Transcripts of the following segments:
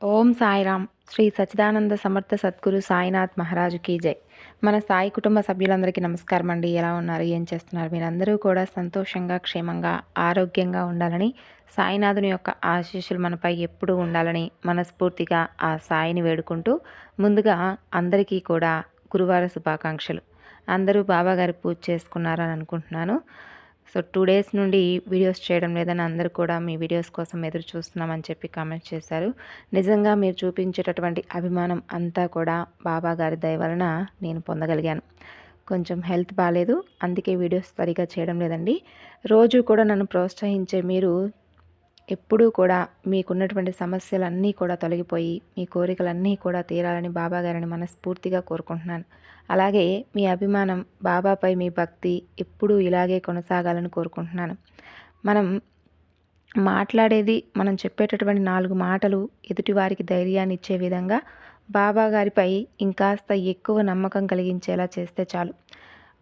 ఓం సాయిరామ్. శ్రీ సచ్చిదానంద సమర్థ సద్గురు సాయినాథ్ మహారాజుకి జై. మన సాయి కుటుంబ సభ్యులందరికీ నమస్కారం అండి. ఎలా ఉన్నారు, ఏం చేస్తున్నారు? మీరందరూ కూడా సంతోషంగా, క్షేమంగా, ఆరోగ్యంగా ఉండాలని, సాయినాథుని యొక్క ఆశీస్సులు మనపై ఎప్పుడూ ఉండాలని మనస్ఫూర్తిగా ఆ సాయిని వేడుకుంటూ, ముందుగా అందరికీ కూడా గురువార శుభాకాంక్షలు. అందరూ బాబాగారి పూజ చేసుకున్నారని అనుకుంటున్నాను. సో 2 డేస్ నుండి వీడియోస్ చేయడం లేదని అందరూ కూడా మీ వీడియోస్ కోసం ఎదురు చూస్తున్నామని చెప్పి కామెంట్ చేశారు. నిజంగా మీరు చూపించేటటువంటి అభిమానం అంతా కూడా బాబా గారి దయ వలన నేను పొందగలిగాను. కొంచెం హెల్త్ బాలేదు, అందుకే వీడియోస్ సరిగా చేయడం లేదండి. రోజు కూడా నన్ను ప్రోత్సహించే మీరు ఎప్పుడూ కూడా మీకున్నటువంటి సమస్యలన్నీ కూడా తొలగిపోయి మీ కోరికలన్నీ కూడా తీరాలని బాబా గారిని మనస్ఫూర్తిగా కోరుకుంటున్నాను. అలాగే మీ అభిమానం, బాబాపై మీ భక్తి ఎప్పుడూ ఇలాగే కొనసాగాలని కోరుకుంటున్నాను. మనం మాట్లాడేది, మనం చెప్పేటటువంటి 4 మాటలు ఎదుటివారికి ధైర్యాన్ని ఇచ్చే విధంగా బాబా గారిపై ఇంకాస్త ఎక్కువ నమ్మకం కలిగించేలా చేస్తే చాలు.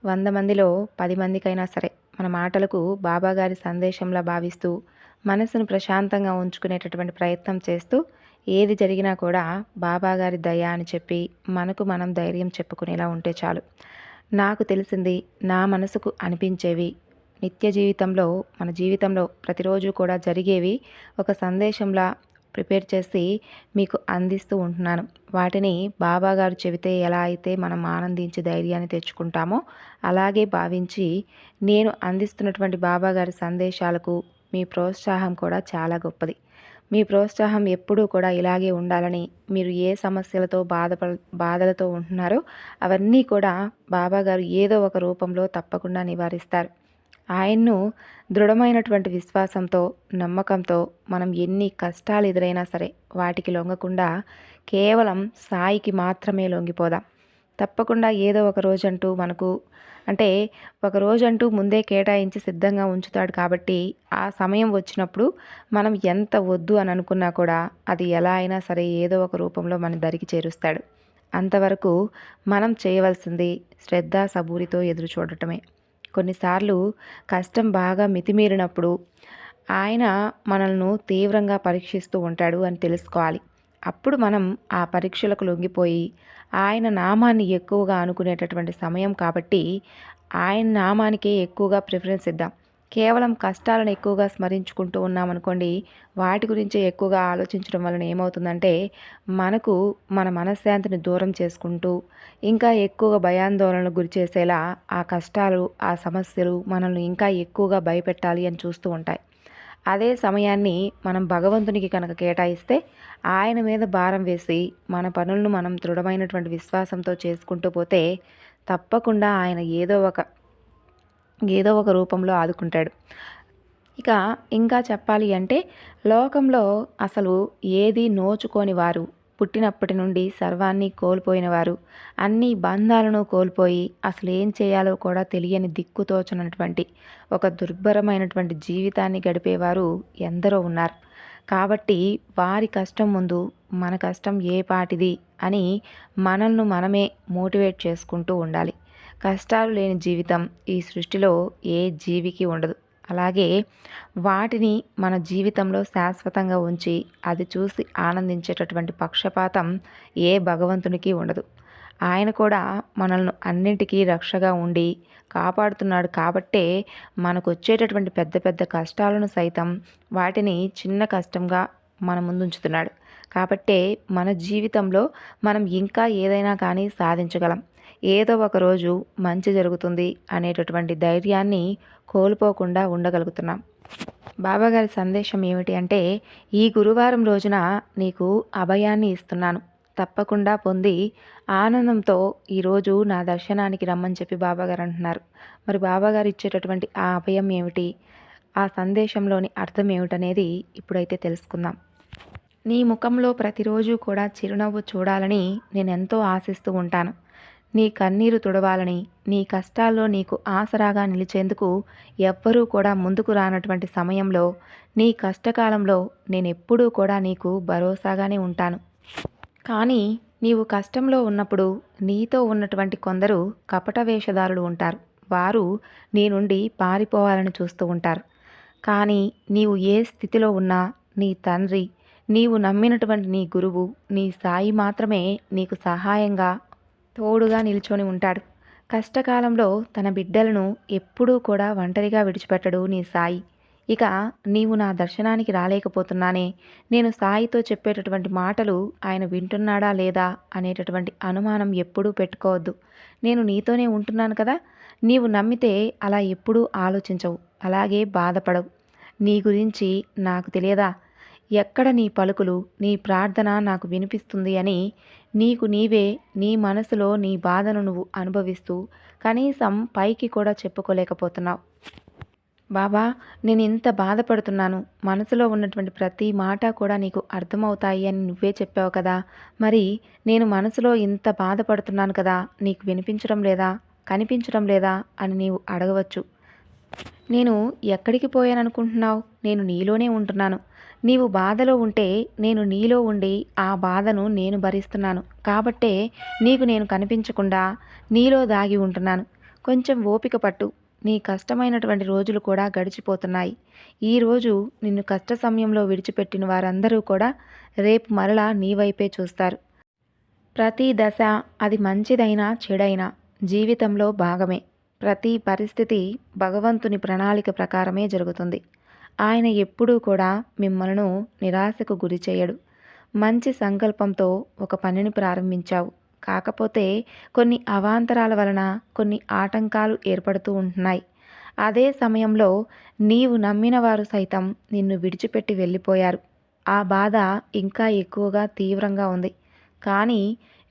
100 మందిలో 10 మందికైనా సరే మన మాటలకు బాబా గారి సందేశంలా భావిస్తూ మనసును ప్రశాంతంగా ఉంచుకునేటటువంటి ప్రయత్నం చేస్తూ ఏది జరిగినా కూడా బాబా గారి దయ అని చెప్పి మనకు మనం ధైర్యం చెప్పుకునేలా ఉంటే చాలు. నాకు తెలిసింది, నా మనసుకు అనిపించేవి, నిత్య జీవితంలో మన జీవితంలో ప్రతిరోజు కూడా జరిగేవి ఒక సందేశంలా ప్రిపేర్ చేసి మీకు అందిస్తూ ఉంటున్నాను. వాటిని బాబా గారు చెబితే ఎలా అయితే మనం ఆనందించి ధైర్యాన్ని తెచ్చుకుంటామో అలాగే భావించి నేను అందిస్తున్నటువంటి బాబా గారి సందేశాలకు మీ ప్రోత్సాహం కూడా చాలా గొప్పది. మీ ప్రోత్సాహం ఎప్పుడూ కూడా ఇలాగే ఉండాలని, మీరు ఏ సమస్యలతో బాధలతో ఉంటున్నారో అవన్నీ కూడా బాబా గారు ఏదో ఒక రూపంలో తప్పకుండా నివారిస్తారు. ఆయన్ను దృఢమైనటువంటి విశ్వాసంతో, నమ్మకంతో మనం ఎన్ని కష్టాలు ఎదురైనా సరే వాటికి లొంగకుండా కేవలం సాయికి మాత్రమే లొంగిపోదాం. తప్పకుండా ఏదో ఒక రోజంటూ మనకు అంటే ఒక రోజంటూ ముందే కేటాయించి సిద్ధంగా ఉంచుతాడు. కాబట్టి ఆ సమయం వచ్చినప్పుడు మనం ఎంత వద్దు అని అనుకున్నా కూడా అది ఎలా అయినా సరే ఏదో ఒక రూపంలో మన దరికి చేరుస్తాడు. అంతవరకు మనం చేయవలసింది శ్రద్ధ సబూరితో ఎదురు చూడటమే. కొన్నిసార్లు కష్టం బాగా మితిమీరినప్పుడు ఆయన మనల్ని తీవ్రంగా పరీక్షిస్తూ ఉంటాడు అని తెలుసుకోవాలి. అప్పుడు మనం ఆ పరీక్షలకు లొంగిపోయి ఆయన నామాన్ని ఎక్కువగా అనుకునేటటువంటి సమయం కాబట్టి ఆయన నామానికే ఎక్కువగా ప్రిఫరెన్స్ ఇద్దాం. కేవలం కష్టాలను ఎక్కువగా స్మరించుకుంటూ ఉన్నామనుకోండి, వాటి గురించే ఎక్కువగా ఆలోచించడం వలన ఏమవుతుందంటే మనకు మన మనశ్శాంతిని దూరం చేసుకుంటూ ఇంకా ఎక్కువగా భయాందోళనలకు గురి చేసేలా ఆ కష్టాలు, ఆ సమస్యలు మనల్ని ఇంకా ఎక్కువగా భయపెట్టాలి అని చూస్తూ ఉంటాయి. అదే సమయాన్ని మనం భగవంతునికి కనుక కేటాయిస్తే ఆయన మీద భారం వేసి మన పనులను మనం దృఢమైనటువంటి విశ్వాసంతో చేసుకుంటూ పోతే తప్పకుండా ఆయన ఏదో ఒక రూపంలో ఆదుకుంటాడు. ఇక ఇంకా చెప్పాలి అంటే లోకంలో అసలు ఏది నోచుకోని వారు, పుట్టినప్పటి నుండి సర్వాన్ని కోల్పోయిన వారు, అన్ని బంధాలను కోల్పోయి అసలు ఏం చేయాలో కూడా తెలియని దిక్కుతోచనటువంటి ఒక దుర్భరమైనటువంటి జీవితాన్ని గడిపేవారు ఎందరో ఉన్నారు. కాబట్టి వారి కష్టం ముందు మన కష్టం ఏ పాటిది అని మనల్ని మనమే మోటివేట్ చేసుకుంటూ ఉండాలి. కష్టాలు లేని జీవితం ఈ సృష్టిలో ఏ జీవికి ఉండదు. అలాగే వాటిని మన జీవితంలో శాశ్వతంగా ఉంచి అది చూసి ఆనందించేటటువంటి పక్షపాతం ఏ భగవంతునికి ఉండదు. ఆయన కూడా మనల్ని అన్నింటికీ రక్షగా ఉండి కాపాడుతున్నాడు కాబట్టే మనకు వచ్చేటటువంటి పెద్ద పెద్ద కష్టాలను సైతం వాటిని చిన్న కష్టంగా మన ముందు ఉంచుతున్నాడు. కాబట్టే మన జీవితంలో మనం ఇంకా ఏదైనా కానీ సాధించగలం. ఏదో ఒక రోజు మంచి జరుగుతుంది అనేటటువంటి ధైర్యాన్ని కోల్పోకుండా ఉండగలుగుతున్నాం. బాబాగారి సందేశం ఏమిటి అంటే, ఈ గురువారం రోజున నీకు అభయాన్ని ఇస్తున్నాను, తప్పకుండా పొంది ఆనందంతో ఈరోజు నా దర్శనానికి రమ్మని చెప్పి బాబాగారు అంటున్నారు. మరి బాబాగారు ఇచ్చేటటువంటి ఆ అభయం ఏమిటి, ఆ సందేశంలోని అర్థం ఏమిటనేది ఇప్పుడైతే తెలుసుకుందాం. నీ ముఖంలో ప్రతిరోజు కూడా చిరునవ్వు చూడాలని నేను ఎంతో ఆశిస్తూ ఉంటాను. నీ కన్నీరు తుడవాలని, నీ కష్టాల్లో నీకు ఆసరాగా నిలిచేందుకు ఎవ్వరూ కూడా ముందుకు రానటువంటి సమయంలో, నీ కష్టకాలంలో నేనెప్పుడూ కూడా నీకు భరోసాగానే ఉంటాను. కానీ నీవు కష్టంలో ఉన్నప్పుడు నీతో ఉన్నటువంటి కొందరు కపట వేషధారులు ఉంటారు. వారు నీ నుండి పారిపోవాలని చూస్తూ ఉంటారు. కానీ నీవు ఏ స్థితిలో ఉన్నా నీ తండ్రి నీవు నమ్మినటువంటి నీ గురువు, నీ సాయి మాత్రమే నీకు సహాయంగా, తోడుగా నిల్చొని ఉంటాడు. కష్టకాలంలో తన బిడ్డలను ఎప్పుడూ కూడా ఒంటరిగా విడిచిపెట్టడు నీ సాయి. ఇక నీవు నా దర్శనానికి రాలేకపోతున్నానే, నేను సాయితో చెప్పేటటువంటి మాటలు ఆయన వింటున్నాడా లేదా అనేటటువంటి అనుమానం ఎప్పుడూ పెట్టుకోవద్దు. నేను నీతోనే ఉంటున్నాను కదా, నీవు నమ్మితే అలా ఎప్పుడూ ఆలోచించవు, అలాగే బాధపడవు. నీ గురించి నాకు తెలియదా? ఎక్కడ నీ పలుకులు, నీ ప్రార్థన నాకు వినిపిస్తుంది అని నీకు నీవే నీ మనసులో నీ బాధను నువ్వు అనుభవిస్తూ కనీసం పైకి కూడా చెప్పుకోలేకపోతున్నావు. బాబా, నేను ఇంత బాధపడుతున్నాను, మనసులో ఉన్నటువంటి ప్రతి మాట కూడా నీకు అర్థమవుతాయి అని నువ్వే చెప్పావు కదా, మరి నేను మనసులో ఇంత బాధపడుతున్నాను కదా, నీకు వినిపించడం లేదా, కనిపించడం లేదా అని నీవు అడగవచ్చు. నేను ఎక్కడికి పోయాననుకుంటున్నావు? నేను నీలోనే ఉంటున్నాను. నీవు బాధలో ఉంటే నేను నీలో ఉండి ఆ బాధను నేను భరిస్తున్నాను కాబట్టే నీకు నేను కనిపించకుండా నీలో దాగి ఉంటున్నాను. కొంచెం ఓపిక పట్టు. నీ కష్టమైనటువంటి రోజులు కూడా గడిచిపోతున్నాయి. ఈరోజు నిన్ను కష్ట సమయంలో విడిచిపెట్టిన వారందరూ కూడా రేపు మరలా నీ వైపే చూస్తారు. ప్రతి దశ, అది మంచిదైనా చెడైనా, జీవితంలో భాగమే. ప్రతి పరిస్థితి భగవంతుని ప్రణాళిక ప్రకారమే జరుగుతుంది. ఆయన ఎప్పుడూ కూడా మిమ్మల్ని నిరాశకు గురి చేయడు. మంచి సంకల్పంతో ఒక పనిని ప్రారంభించావు, కాకపోతే కొన్ని అవాంతరాల వలన కొన్ని ఆటంకాలు ఏర్పడుతూ ఉంటున్నాయి. అదే సమయంలో నీవు నమ్మిన వారు సైతం నిన్ను విడిచిపెట్టి వెళ్ళిపోయారు. ఆ బాధ ఇంకా ఎక్కువగా తీవ్రంగా ఉంది. కానీ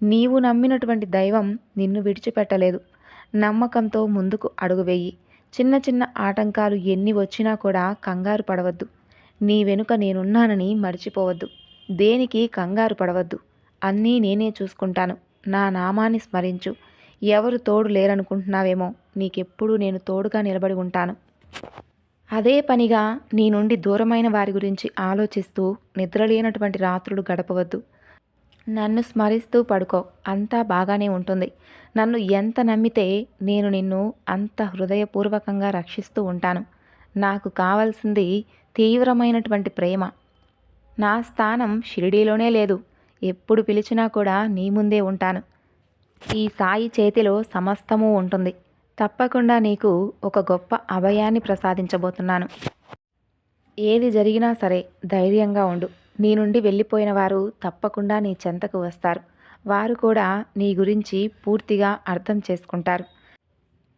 నీవు నమ్మినటువంటి దైవం నిన్ను విడిచిపెట్టలేదు. నమ్మకంతో ముందుకు అడుగు వెయ్యి. చిన్న చిన్న ఆటంకాలు ఎన్ని వచ్చినా కూడా కంగారు పడవద్దు. నీ వెనుక నేనున్నానని మర్చిపోవద్దు. దేనికి కంగారు పడవద్దు. అన్నీ నేనే చూసుకుంటాను. నా నామాన్ని స్మరించు. ఎవరు తోడు లేరనుకుంటున్నావేమో, నీకెప్పుడూ నేను తోడుగా నిలబడి ఉంటాను. అదే పనిగా నీ నుండి దూరమైన వారి గురించి ఆలోచిస్తూ నిద్రలేనటువంటి రాత్రులు గడపవద్దు. నన్ను స్మరిస్తూ పడుకో, అంతా బాగానే ఉంటుంది. నన్ను ఎంత నమ్మితే నేను నిన్ను అంత హృదయపూర్వకంగా రక్షిస్తూ ఉంటాను. నాకు కావాల్సింది తీవ్రమైనటువంటి ప్రేమ. నా స్థానం షిరిడీలోనే లేదు. ఎప్పుడు పిలిచినా కూడా నీ ముందే ఉంటాను. ఈ సాయి చేతిలో సమస్తము ఉంటుంది. తప్పకుండా నీకు ఒక గొప్ప అభయాన్ని ప్రసాదించబోతున్నాను. ఏది జరిగినా సరే ధైర్యంగా ఉండు. నీ నుండి వెళ్ళిపోయిన వారు తప్పకుండా నీ చెంతకు వస్తారు. వారు కూడా నీ గురించి పూర్తిగా అర్థం చేసుకుంటారు.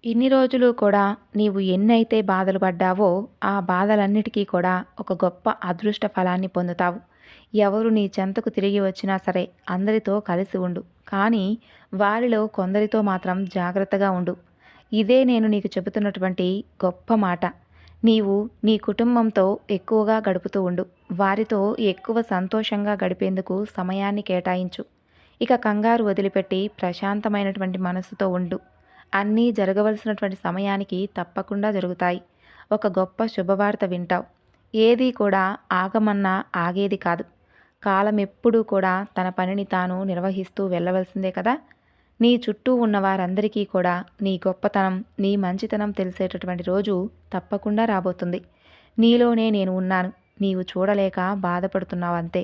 ఇన్ని రోజులు కూడా నీవు ఎన్నైతే బాధలు పడ్డావో ఆ బాధలన్నిటికీ కూడా ఒక గొప్ప అదృష్ట ఫలాన్ని పొందుతావు. ఎవరు నీ చెంతకు తిరిగి వచ్చినా సరే అందరితో కలిసి ఉండు, కానీ వారిలో కొందరితో మాత్రం జాగ్రత్తగా ఉండు. ఇదే నేను నీకు చెబుతున్నటువంటి గొప్ప మాట. నీవు నీ కుటుంబంతో ఎక్కువగా గడుపుతూ ఉండు. వారితో ఎక్కువ సంతోషంగా గడిపేందుకు సమయాన్ని కేటాయించు. ఇక కంగారు వదిలిపెట్టి ప్రశాంతమైనటువంటి మనసుతో ఉండు. అన్నీ జరగవలసినటువంటి సమయానికి తప్పకుండా జరుగుతాయి. ఒక గొప్ప శుభవార్త వింటావు. ఏదీ కూడా ఆగమన్నా ఆగేది కాదు. కాలం ఎప్పుడూ కూడా తన పనిని తాను నిర్వహిస్తూ వెళ్ళవలసిందే కదా. నీ చుట్టూ ఉన్న వారందరికీ కూడా నీ గొప్పతనం, నీ మంచితనం తెలిసేటటువంటి రోజు తప్పకుండా రాబోతుంది. నీలోనే నేను ఉన్నాను. నీవు చూడలేక బాధపడుతున్నావంతే.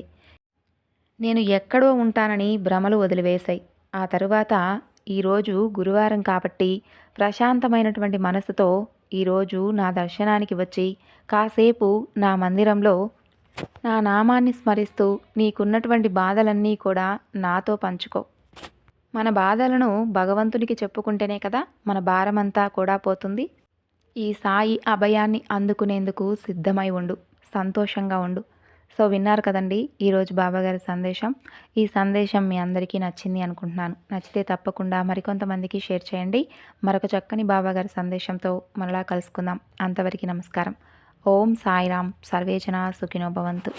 నేను ఎక్కడో ఉంటానని భ్రమలు వదిలివేశాయి. ఆ తరువాత ఈరోజు గురువారం కాబట్టి ప్రశాంతమైనటువంటి మనసుతో ఈరోజు నా దర్శనానికి వచ్చి కాసేపు నా మందిరంలో నా నామాన్ని స్మరిస్తూ నీకున్నటువంటి బాధలన్నీ కూడా నాతో పంచుకో. మన బాధలను భగవంతునికి చెప్పుకుంటేనే కదా మన భారమంతా కూడా పోతుంది. ఈ సాయి అభయాన్ని అందుకునేందుకు సిద్ధమై ఉండు. సంతోషంగా ఉండు. సో విన్నారు కదండి ఈరోజు బాబాగారి సందేశం. ఈ సందేశం మీ అందరికీ నచ్చింది అనుకుంటున్నాను. నచ్చితే తప్పకుండా మరికొంతమందికి షేర్ చేయండి. మరొక చక్కని బాబాగారి సందేశంతో మరలా కలుసుకుందాం. అంతవరకు నమస్కారం. ఓం సాయిరామ్. సర్వే జనా సుఖినో భవంతు.